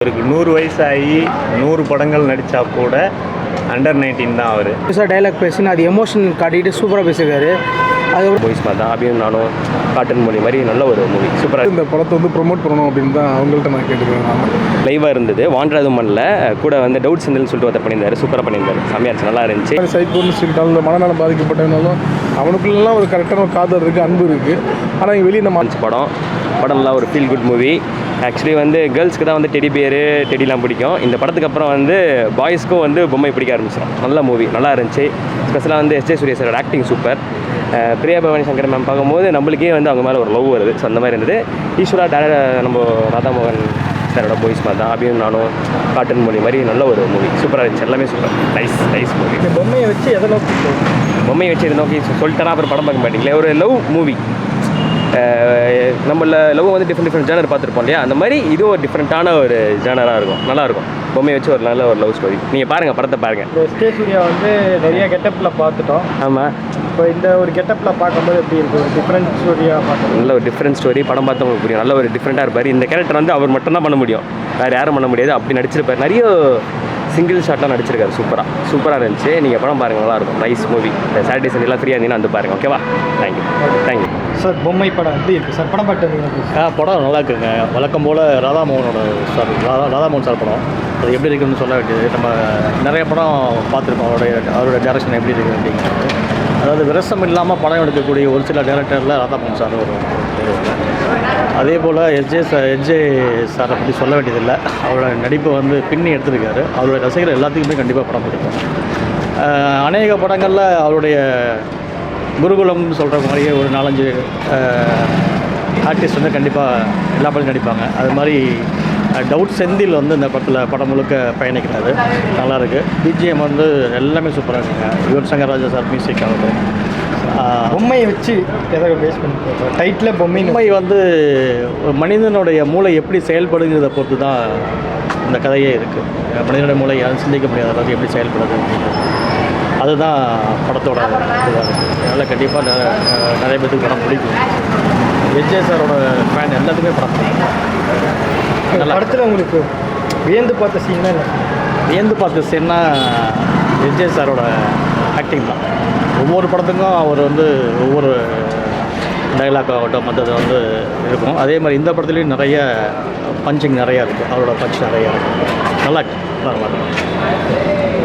அவருக்கு 100 வயசாகி 100 படங்கள் நடித்தா கூட அண்டர் 19 தான் அவர். சார் டைலாக் பேசினா அது எமோஷன் காட்டிட்டு சூப்பராக பேசியிருக்காரு. அது பாய்ஸ் மாதிரி தான் அப்படியும் நானும் காட்டன் மொழி மாதிரி நல்ல ஒரு மூவி சூப்பராக. இந்த படத்தை வந்து ப்ரொமோட் பண்ணணும் அப்படின்னு தான் அவங்கள்ட்ட நான் கேட்டுக்கிறேன். லைவாக இருந்தது, வாண்டதும் பண்ணல, கூட வந்து டவுட் செந்தில்னு சொல்லிட்டு ஒருத்தர் பண்ணியிருந்தாரு, சூப்பராக பண்ணியிருந்தாரு, செம்மையாக இருந்துச்சு, நல்லா இருந்துச்சு. சைக்கோன்னு சொல்லிட்டாலும் மனநலம் பாதிக்கப்பட்டதுனாலும் அவனுக்குள்ளெல்லாம் ஒரு கரெக்டான ஒரு காதல் இருக்குது, அன்பு இருக்குது. ஆனால் இங்கே வெளியே நம்ம படம்லாம் ஒரு ஃபீல் குட் மூவி. ஆக்சுவலி வந்து கேர்ள்ஸ்க்கு தான் வந்து டெடிலாம் பிடிக்கும். இந்த படத்துக்கு அப்புறம் வந்து பாய்ஸ்க்கும் வந்து பொம்மை பிடிக்க ஆரம்பிச்சிடும். நல்ல மூவி, நல்லா இருந்துச்சு. ஸ்பெஷலாக வந்து எஸ்.ஜே. சூர்யா சாரோட acting super. Priya Bhavani Shankar ma'am பார்க்கும்போது நம்மளுக்கே வந்து அவங்க மேலே ஒரு லவ் வருது. ஸோ அந்த மாதிரி இருந்தது. ஈஸ்வரா நம்ம ராதாமோகன் சாரோட பாய்ஸ் மாதிரி தான் அப்படியும் நானும் காட்டன் மொழி மாதிரி நல்ல ஒரு மூவி சூப்பராக இருந்துச்சு. எல்லாமே சூப்பர், நைஸ் மூவி. இந்த பொம்மையை வச்சு எதை நோக்கி பொம்மையை வச்சு எதை நோக்கி சொல்லிட்டேன்னா அப்புறம் படம் பார்க்க மாட்டீங்களே. ஒரு லவ் மூவி. நம்மள லவ் வந்து டிஃப்ரெண்ட் ஜேனர் பார்த்துருப்போம் இல்லையா, அந்த மாதிரி இது ஒரு டிஃப்ரெண்ட்டான ஒரு ஜேனராக இருக்கும், நல்லாயிருக்கும். பொம்மையை வச்சு ஒரு நல்ல ஒரு லவ் ஸ்டோரி. நீங்கள் பாருங்கள், படத்தை பாருங்கள். எஸ்.ஜே. சூர்யா வந்து நிறைய கெட்டப்பில் பார்த்துட்டோம். ஆமாம், இப்போ இந்த ஒரு கெட்டப்பில் பார்க்கும்போது எப்படி இருக்குது? ஒரு டிஃப்ரெண்ட் ஸ்டோரியாக பார்க்கணும். நல்ல ஒரு டிஃப்ரெண்ட் ஸ்டோரி. படம் பார்த்து உங்களுக்கு புரியும். நல்ல ஒரு டிஃப்ரெண்ட்டாக இருப்பார். இந்த கேரக்டர் வந்து அவர் மட்டும்தான் பண்ண முடியும், வேறு யாரும் பண்ண முடியாது. அப்படி நடிச்சிருப்பார். நிறைய சிங்கிள் ஷாட்லாம் நடிச்சிருக்காரு. சூப்பராக இருந்துச்சு. நீங்கள் படம் பாருங்கள், நல்லாயிருக்கும். Nice movie. இந்த சாட்டர்டே சண்டேலாம் ஃப்ரீயாக இருந்தீங்கன்னா வந்து பாருங்கள். ஓகேவா? தேங்க்யூ. சார் பொம்மை படம் எப்படி இருக்குது சார்? படம் பார்த்து படம் நல்லா இருக்குங்க. வழக்கம் போல் ராதாமோகனோட ராதாமோகன் சார் படம். அது எப்படி இருக்குன்னு சொல்ல வேண்டியது. நம்ம நிறைய படம் பார்த்துருக்கோம். அவரோட டேரக்ஷன் எப்படி இருக்குது அப்படிங்கிறது. அதாவது விரசம் இல்லாமல் படம் எடுக்கக்கூடிய ஒரு சில டேரக்டரில் ராதாமோகன் சார் ஒரு அதே போல் எஸ்.ஜே. சாரை பற்றி சொல்ல வேண்டியதில்லை. அவரோட நடிப்பை வந்து பின்னி எடுத்துருக்காரு. அவரோட ரசிகர்கள் எல்லாத்துக்குமே கண்டிப்பாக படம் பிடிக்கும். அநேக படங்களில் அவருடைய குருகுலம்னு சொல்கிற மாதிரியே ஒரு 4-5 ஆர்டிஸ்ட் வந்து கண்டிப்பாக எல்லா படமும் நடிப்பாங்க. அது மாதிரி டவுட் செந்தில் வந்து இந்த படம் முழுக்க பயணிக்கிறாரு. நல்லாயிருக்கு. பிஜிஎம் வந்து எல்லாமே சூப்பராக இருக்குங்க. யுவன் சங்கர் ராஜா சார் மியூசிக் ஆகட்டும். பொம்மையை வச்சு எதை பேஸ் பண்ணி டைட்டில் பொம்மை வந்து ஒரு மனிதனுடைய மூளை எப்படி செயல்படுங்கிறத பொறுத்து தான் இந்த கதையே இருக்குது. மனிதனுடைய மூளை யாரும் சிந்திக்க முடியாத அளவுக்கு எப்படி செயல்படுது அப்படிங்கிறது அதுதான் படத்தோட இதாக இருக்குது. அதனால் கண்டிப்பாக நிறைய பேருக்கு படம் பிடிக்கும். எஸ்.ஜே. சாரோட ஃபேன் எல்லாத்துக்குமே படம் பிடிக்கும். நல்லா படத்தில் உங்களுக்கு வியந்து பார்த்த சீன்னா இல்லை? வியந்து பார்த்த சீன்னா எஸ்.ஜே. சாரோட ஆக்டிங் தான். ஒவ்வொரு படத்துக்கும் அவர் வந்து ஒவ்வொரு டைலாக் ஆகட்டும் மற்றது வந்து இருக்கும். அதே மாதிரி இந்த படத்துலேயும் நிறைய பஞ்சிங் நிறையா இருக்குது. அவரோட பஞ்ச் நிறையா இருக்குது. நல்லா இருக்கு.